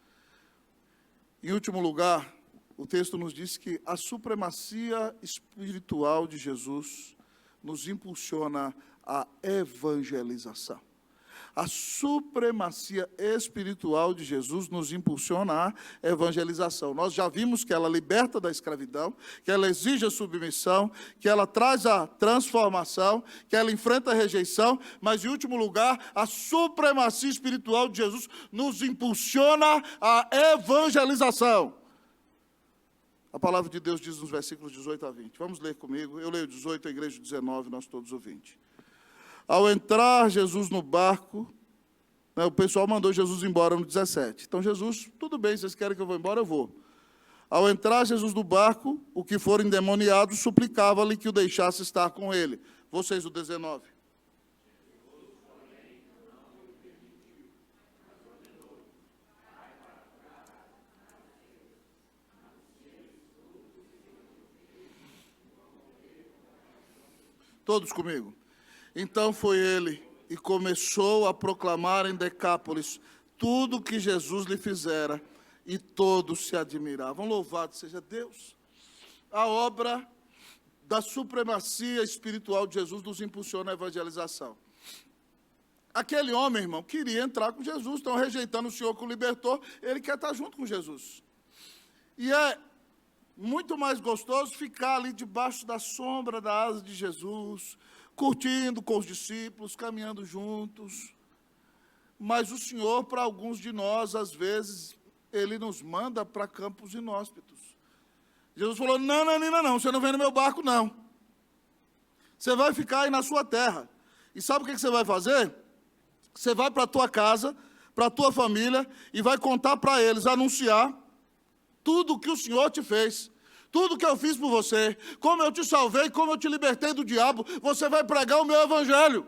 em último lugar, o texto nos diz que a supremacia espiritual de Jesus nos impulsiona à evangelização. A supremacia espiritual de Jesus nos impulsiona à evangelização. Nós já vimos que ela liberta da escravidão, que ela exige a submissão, que ela traz a transformação, que ela enfrenta a rejeição, mas, em último lugar, a supremacia espiritual de Jesus nos impulsiona à evangelização. A palavra de Deus diz nos versículos 18 a 20. Vamos ler comigo. Eu leio 18, a igreja 19, nós todos o 20. Ao entrar Jesus no barco, o pessoal mandou Jesus embora no 17. Então Jesus: tudo bem, vocês querem que eu vá embora? Eu vou. Ao entrar Jesus do barco, o que for endemoniado suplicava-lhe que o deixasse estar com ele. Vocês, o 19. Todos comigo. Então foi ele e começou a proclamar em Decápolis tudo o que Jesus lhe fizera, e todos se admiravam. Louvado seja Deus. A obra da supremacia espiritual de Jesus nos impulsiona a evangelização. Aquele homem, irmão, queria entrar com Jesus, estão rejeitando o Senhor que o libertou, ele quer estar junto com Jesus. E é muito mais gostoso ficar ali debaixo da sombra da asa de Jesus, curtindo com os discípulos, caminhando juntos. Mas o Senhor, para alguns de nós, às vezes, Ele nos manda para campos inóspitos. Jesus falou, não, você não vem no meu barco, não. Você vai ficar aí na sua terra. E sabe o que você vai fazer? Você vai para a tua casa, para a tua família, e vai contar para eles, anunciar tudo o que o Senhor te fez, tudo que eu fiz por você, como eu te salvei, como eu te libertei do diabo. Você vai pregar o meu evangelho.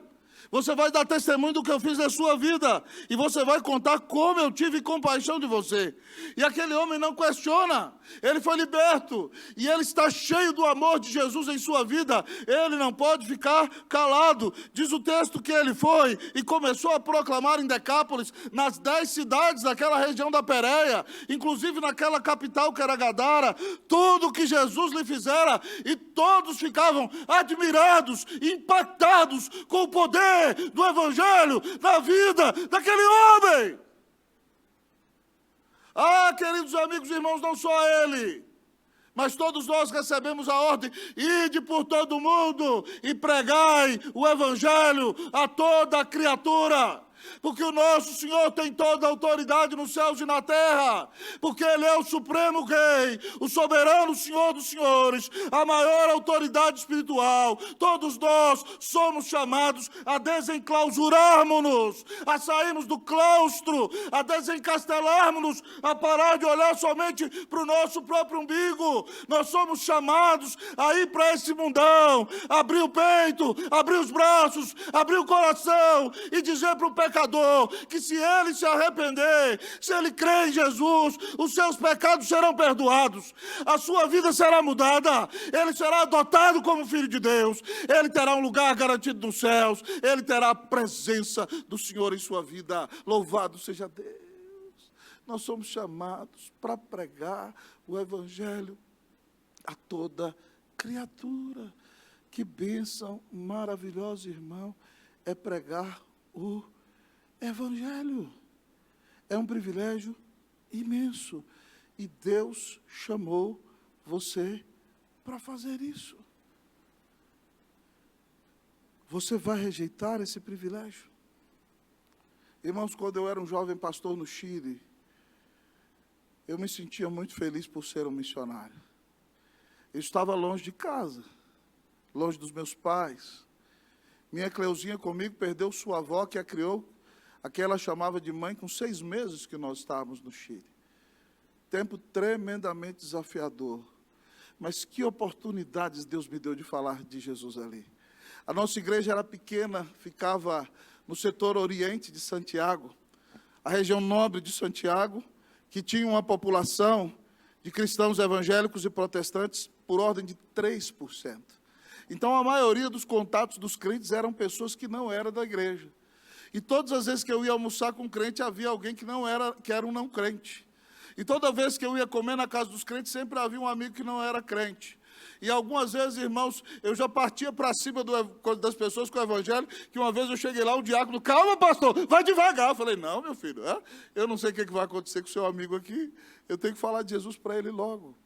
Você vai dar testemunho do que eu fiz na sua vida. E você vai contar como eu tive compaixão de você. E aquele homem não questiona. Ele foi liberto. E ele está cheio do amor de Jesus em sua vida. Ele não pode ficar calado. Diz o texto que ele foi e começou a proclamar em Decápolis, nas 10 cidades daquela região da Pérea, inclusive naquela capital que era Gadara, tudo que Jesus lhe fizera. E todos ficavam admirados, impactados com o poder do evangelho na vida daquele homem. Ah, queridos amigos e irmãos, não só ele, mas todos nós recebemos a ordem: ide por todo mundo e pregai o evangelho a toda a criatura. Porque o nosso Senhor tem toda a autoridade nos céus e na terra, porque Ele é o supremo Rei, o soberano Senhor dos senhores, a maior autoridade espiritual. Todos nós somos chamados a desenclausurarmos-nos, a sairmos do claustro, a desencastelarmos-nos, a parar de olhar somente para o nosso próprio umbigo. Nós somos chamados a ir para esse mundão, abrir o peito, abrir os braços, abrir o coração e dizer para o pecador que se ele se arrepender, se ele crer em Jesus, os seus pecados serão perdoados, a sua vida será mudada, ele será adotado como filho de Deus, ele terá um lugar garantido nos céus, ele terá a presença do Senhor em sua vida. Louvado seja Deus. Nós somos chamados para pregar o evangelho a toda criatura. Que bênção maravilhosa, irmão, é pregar o evangelho. É um privilégio imenso. E Deus chamou você para fazer isso. Você vai rejeitar esse privilégio? Irmãos, quando eu era um jovem pastor no Chile, eu me sentia muito feliz por ser um missionário. Eu estava longe de casa, longe dos meus pais. Minha Cleuzinha comigo perdeu sua avó, que a criou, a que ela chamava de mãe, com 6 meses que nós estávamos no Chile. Tempo tremendamente desafiador. Mas que oportunidades Deus me deu de falar de Jesus ali. A nossa igreja era pequena, ficava no setor oriente de Santiago, a região nobre de Santiago, que tinha uma população de cristãos evangélicos e protestantes por ordem de 3%. Então, a maioria dos contatos dos crentes eram pessoas que não eram da igreja. E todas as vezes que eu ia almoçar com um crente, havia alguém que era um não crente. E toda vez que eu ia comer na casa dos crentes, sempre havia um amigo que não era crente. E algumas vezes, irmãos, eu já partia para cima das pessoas com o evangelho, que uma vez eu cheguei lá, o diácono: calma, pastor, vai devagar. Eu falei: não, meu filho, eu não sei o que vai acontecer com o seu amigo aqui, eu tenho que falar de Jesus para ele logo.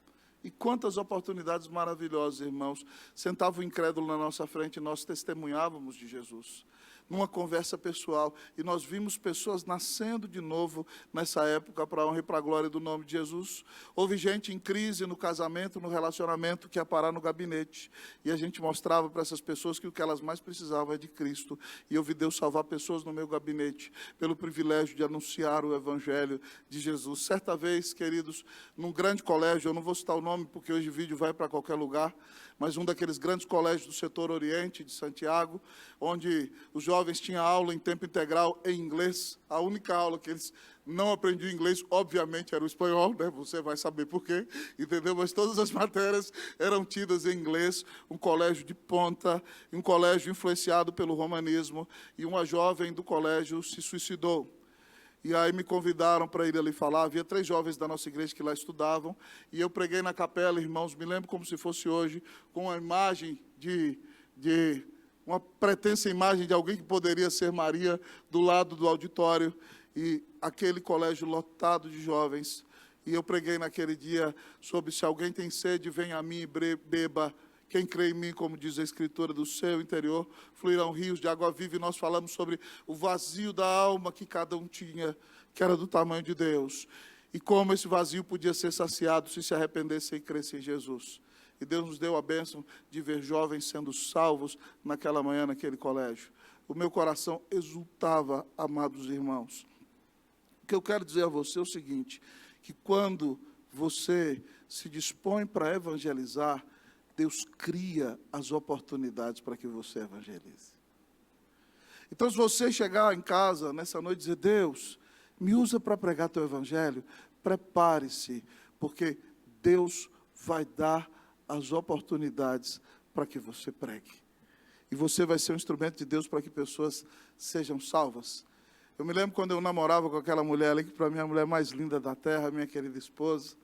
E quantas oportunidades maravilhosas, irmãos. Sentava o incrédulo na nossa frente e nós testemunhávamos de Jesus, numa conversa pessoal, e nós vimos pessoas nascendo de novo nessa época, para a honra e para a glória do nome de Jesus. Houve gente em crise no casamento, no relacionamento, que ia parar no gabinete, e a gente mostrava para essas pessoas que o que elas mais precisavam é de Cristo, e eu vi Deus salvar pessoas no meu gabinete, pelo privilégio de anunciar o Evangelho de Jesus. Certa vez, queridos, num grande colégio, eu não vou citar o nome, porque hoje o vídeo vai para qualquer lugar, mas um daqueles grandes colégios do setor Oriente de Santiago, onde os jovens tinham aula em tempo integral em inglês. A única aula que eles não aprendiam inglês, obviamente, era o espanhol, né? Você vai saber por quê, entendeu? Mas todas as matérias eram tidas em inglês. Um colégio de ponta, um colégio influenciado pelo romanismo, e uma jovem do colégio se suicidou. E aí me convidaram para ir ali falar. Havia 3 jovens da nossa igreja que lá estudavam, e eu preguei na capela, irmãos, me lembro como se fosse hoje, com a imagem uma pretensa imagem de alguém que poderia ser Maria, do lado do auditório, e aquele colégio lotado de jovens. E eu preguei naquele dia sobre: se alguém tem sede, venha a mim e beba. Quem crê em mim, como diz a Escritura, do seu interior fluirão rios de água viva. E nós falamos sobre o vazio da alma que cada um tinha, que era do tamanho de Deus, e como esse vazio podia ser saciado se arrependesse e cresce em Jesus. E Deus nos deu a bênção de ver jovens sendo salvos naquela manhã, naquele colégio. O meu coração exultava, amados irmãos. O que eu quero dizer a você é o seguinte: que quando você se dispõe para evangelizar, Deus cria as oportunidades para que você evangelize. Então, se você chegar em casa nessa noite e dizer: Deus, me usa para pregar teu evangelho, prepare-se, porque Deus vai dar as oportunidades para que você pregue. E você vai ser um instrumento de Deus para que pessoas sejam salvas. Eu me lembro quando eu namorava com aquela mulher ali, que para mim é a mulher mais linda da terra, minha querida esposa.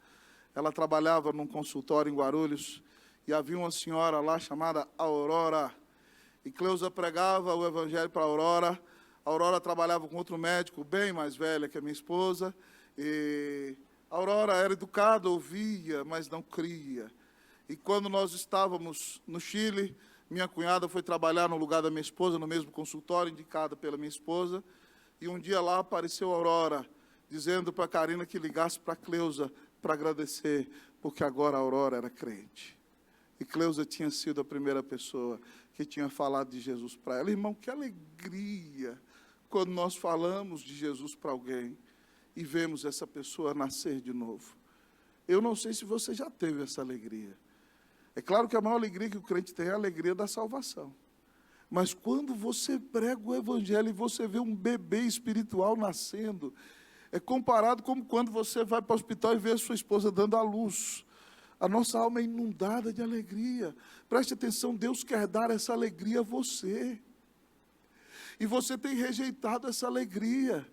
Ela trabalhava num consultório em Guarulhos, e havia uma senhora lá chamada Aurora. E Cleusa pregava o evangelho para a Aurora. A Aurora trabalhava com outro médico, bem mais velha que a minha esposa. E a Aurora era educada, ouvia, mas não cria. E quando nós estávamos no Chile, minha cunhada foi trabalhar no lugar da minha esposa, no mesmo consultório, indicada pela minha esposa. E um dia lá apareceu a Aurora, dizendo para a Karina que ligasse para a Cleusa para agradecer, porque agora a Aurora era crente. E Cleusa tinha sido a primeira pessoa que tinha falado de Jesus para ela. Irmão, que alegria quando nós falamos de Jesus para alguém e vemos essa pessoa nascer de novo. Eu não sei se você já teve essa alegria. É claro que a maior alegria que o crente tem é a alegria da salvação. Mas quando você prega o evangelho e você vê um bebê espiritual nascendo, é comparado como quando você vai para o hospital e vê a sua esposa dando à luz. A nossa alma é inundada de alegria. Preste atenção, Deus quer dar essa alegria a você. E você tem rejeitado essa alegria.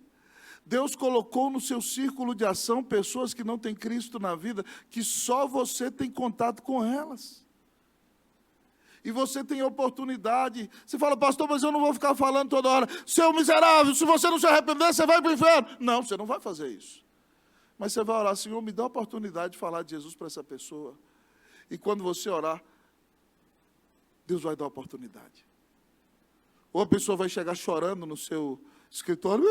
Deus colocou no seu círculo de ação pessoas que não têm Cristo na vida, que só você tem contato com elas. E você tem oportunidade. Você fala: pastor, mas eu não vou ficar falando toda hora: seu miserável, se você não se arrepender, você vai para o inferno. Não, você não vai fazer isso. Mas você vai orar: Senhor, me dá a oportunidade de falar de Jesus para essa pessoa. E quando você orar, Deus vai dar a oportunidade. Ou a pessoa vai chegar chorando no seu escritório: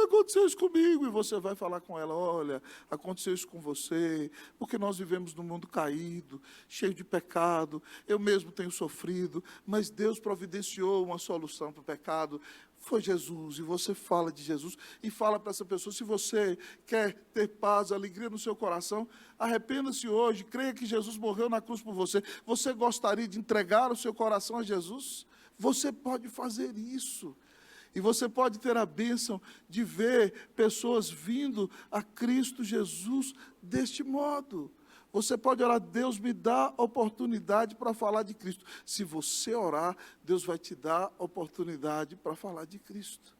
aconteceu isso comigo. E você vai falar com ela: olha, aconteceu isso com você, porque nós vivemos num mundo caído, cheio de pecado. Eu mesmo tenho sofrido, mas Deus providenciou uma solução para o pecado. Foi Jesus. E você fala de Jesus e fala para essa pessoa: se você quer ter paz, alegria no seu coração, arrependa-se hoje, creia que Jesus morreu na cruz por você. Você gostaria de entregar o seu coração a Jesus? Você pode fazer isso. E você pode ter a bênção de ver pessoas vindo a Cristo Jesus deste modo. Você pode orar: Deus, me dá oportunidade para falar de Cristo. Se você orar, Deus vai te dar oportunidade para falar de Cristo.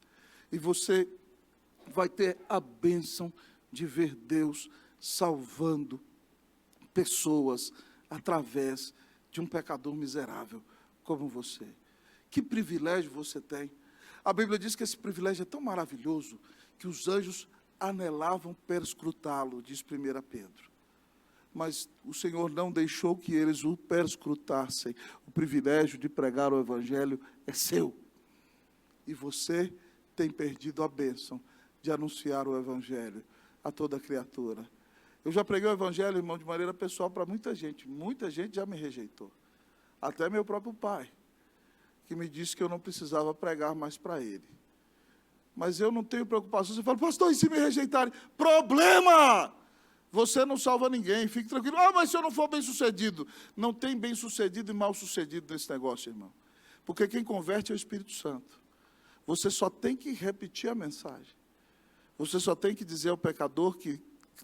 E você vai ter a bênção de ver Deus salvando pessoas através de um pecador miserável como você. Que privilégio você tem. A Bíblia diz que esse privilégio é tão maravilhoso que os anjos anelavam perscrutá-lo, diz 1 Pedro. mas o Senhor não deixou que eles o perscrutassem. O privilégio de pregar o Evangelho é seu. E você tem perdido a bênção de anunciar o Evangelho a toda criatura. Eu já preguei o Evangelho, irmão, de maneira pessoal para muita gente já me rejeitou. Até meu próprio pai, que me disse que eu não precisava pregar mais para ele. Mas eu não tenho preocupação. Você fala, pastor, e se me rejeitarem? Problema! Você não salva ninguém, fique tranquilo. Ah, mas se eu não for bem-sucedido? Não tem bem-sucedido e mal-sucedido nesse negócio, irmão. Porque quem converte é o Espírito Santo. Você só tem que repetir a mensagem. Você só tem que dizer ao pecador que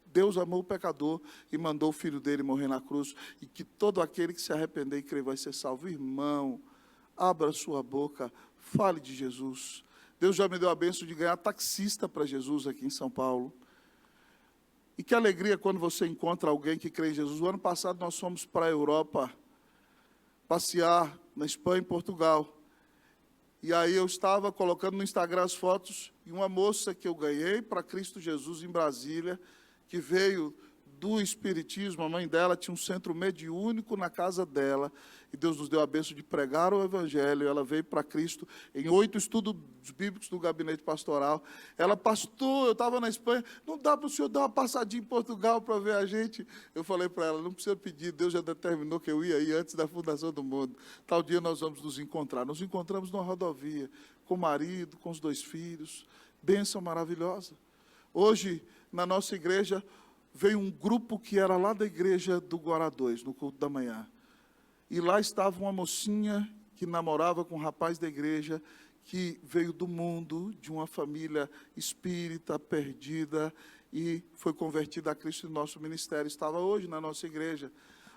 Deus amou o pecador e mandou o filho dele morrer na cruz, e que todo aquele que se arrepender e crer vai ser salvo. Irmão, abra sua boca, fale de Jesus. Deus já me deu a bênção de ganhar taxista para Jesus aqui em São Paulo. E que alegria quando você encontra alguém que crê em Jesus. O ano passado nós fomos para a Europa, passear na Espanha e Portugal. E aí eu estava colocando no Instagram as fotos, e uma moça que eu ganhei para Cristo Jesus em Brasília, que veio do Espiritismo, a mãe dela tinha um centro mediúnico na casa dela, e Deus nos deu a bênção de pregar o Evangelho, e ela veio para Cristo em 8 estudos bíblicos do gabinete pastoral. Ela, pastor, eu estava na Espanha, não dá para o senhor dar uma passadinha em Portugal para ver a gente? Eu falei para ela, não precisa pedir, Deus já determinou que eu ia aí antes da fundação do mundo. Tal dia nós vamos nos encontrar. Nos encontramos numa rodovia, com o marido, com os 2 filhos, bênção maravilhosa. Hoje, na nossa igreja, veio um grupo que era lá da igreja do Guará 2, no culto da manhã. E lá estava uma mocinha que namorava com um rapaz da igreja, que veio do mundo, de uma família espírita, perdida, e foi convertida a Cristo no nosso ministério. Estava hoje na nossa igreja.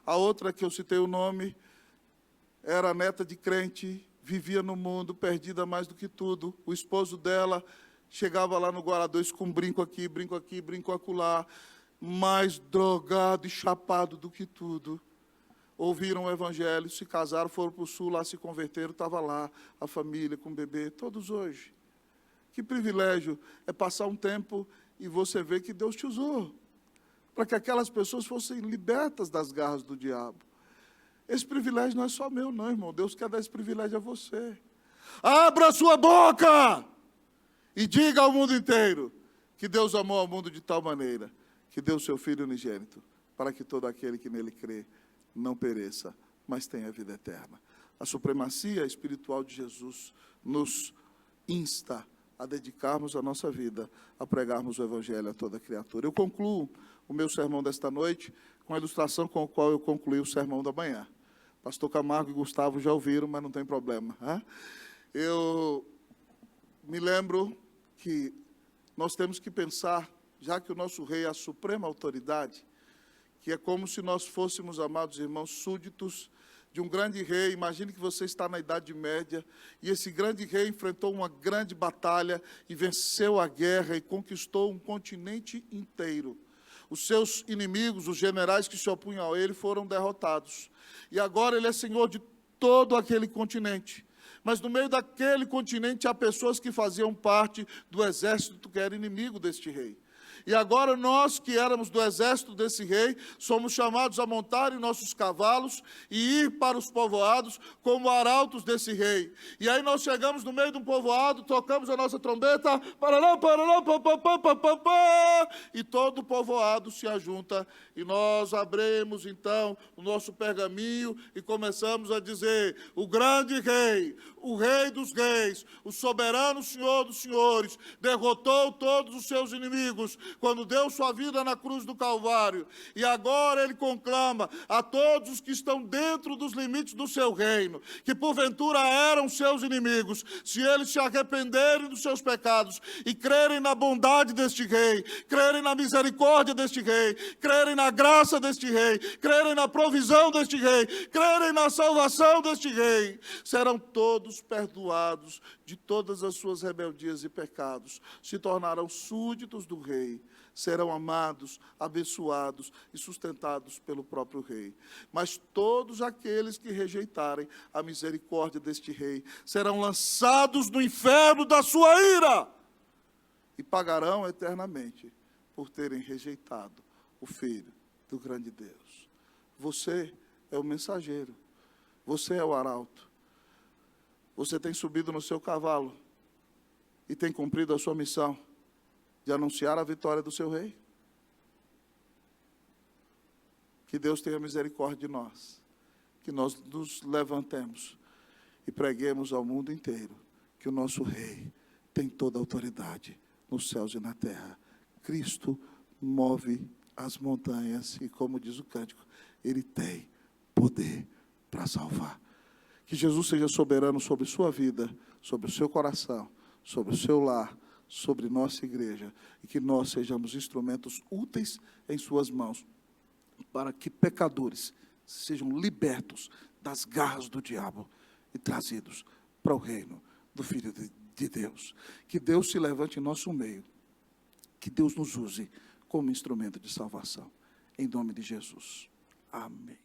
A outra, que eu citei o nome, era neta de crente, vivia no mundo, perdida mais do que tudo. O esposo dela chegava lá no Guará 2 com brinco aqui, brinco acolá, mais drogado e chapado do que tudo. Ouviram o Evangelho, se casaram, foram para o sul, lá se converteram, estava lá a família com o bebê, todos hoje. Que privilégio é passar um tempo e você ver que Deus te usou, para que aquelas pessoas fossem libertas das garras do diabo. Esse privilégio não é só meu, não, irmão. Deus quer dar esse privilégio a você. Abra sua boca e diga ao mundo inteiro que Deus amou ao mundo de tal maneira que deu o seu Filho unigênito, para que todo aquele que nele crê não pereça, mas tenha vida eterna. A supremacia espiritual de Jesus nos insta a dedicarmos a nossa vida a pregarmos o Evangelho a toda criatura. Eu concluo o meu sermão desta noite com a ilustração com a qual eu concluí o sermão da manhã. Pastor Camargo e Gustavo já ouviram, mas não tem problema. Eu me lembro que nós temos que pensar, já que o nosso rei é a suprema autoridade, que é como se nós fôssemos, amados irmãos, súditos de um grande rei. Imagine que você está na Idade Média, e esse grande rei enfrentou uma grande batalha, e venceu a guerra, e conquistou um continente inteiro. Os seus inimigos, os generais que se opunham a ele, foram derrotados. E agora ele é senhor de todo aquele continente. Mas no meio daquele continente há pessoas que faziam parte do exército que era inimigo deste rei. E agora nós que éramos do exército desse rei, somos chamados a montar em nossos cavalos e ir para os povoados como arautos desse rei. E aí nós chegamos no meio de um povoado, tocamos a nossa trombeta, parará, parará, pá, pá, pá, pá, pá, pá, e todo o povoado se ajunta. E nós abrimos então o nosso pergaminho e começamos a dizer: o grande rei, o rei dos reis, o soberano Senhor dos senhores, derrotou todos os seus inimigos quando deu sua vida na cruz do Calvário, e agora ele conclama a todos os que estão dentro dos limites do seu reino, que porventura eram seus inimigos, se eles se arrependerem dos seus pecados e crerem na bondade deste rei, crerem na misericórdia deste rei, crerem na graça deste rei, crerem na provisão deste rei, crerem na salvação deste rei, serão todos perdoados de todas as suas rebeldias e pecados, se tornarão súditos do rei, serão amados, abençoados e sustentados pelo próprio rei. Mas todos aqueles que rejeitarem a misericórdia deste rei serão lançados no inferno da sua ira e pagarão eternamente por terem rejeitado o Filho do grande Deus. Você é o mensageiro. Você é o arauto. Você tem subido no seu cavalo e tem cumprido a sua missão de anunciar a vitória do seu rei. Que Deus tenha misericórdia de nós. Que nós nos levantemos e preguemos ao mundo inteiro que o nosso rei tem toda a autoridade nos céus e na terra. Cristo move as montanhas e, como diz o cântico, Ele tem poder para salvar. Que Jesus seja soberano sobre sua vida, sobre o seu coração, sobre o seu lar, sobre nossa igreja, e que nós sejamos instrumentos úteis em suas mãos, para que pecadores sejam libertos das garras do diabo e trazidos para o reino do Filho de Deus. Que Deus se levante em nosso meio, que Deus nos use como instrumento de salvação, em nome de Jesus. Amém.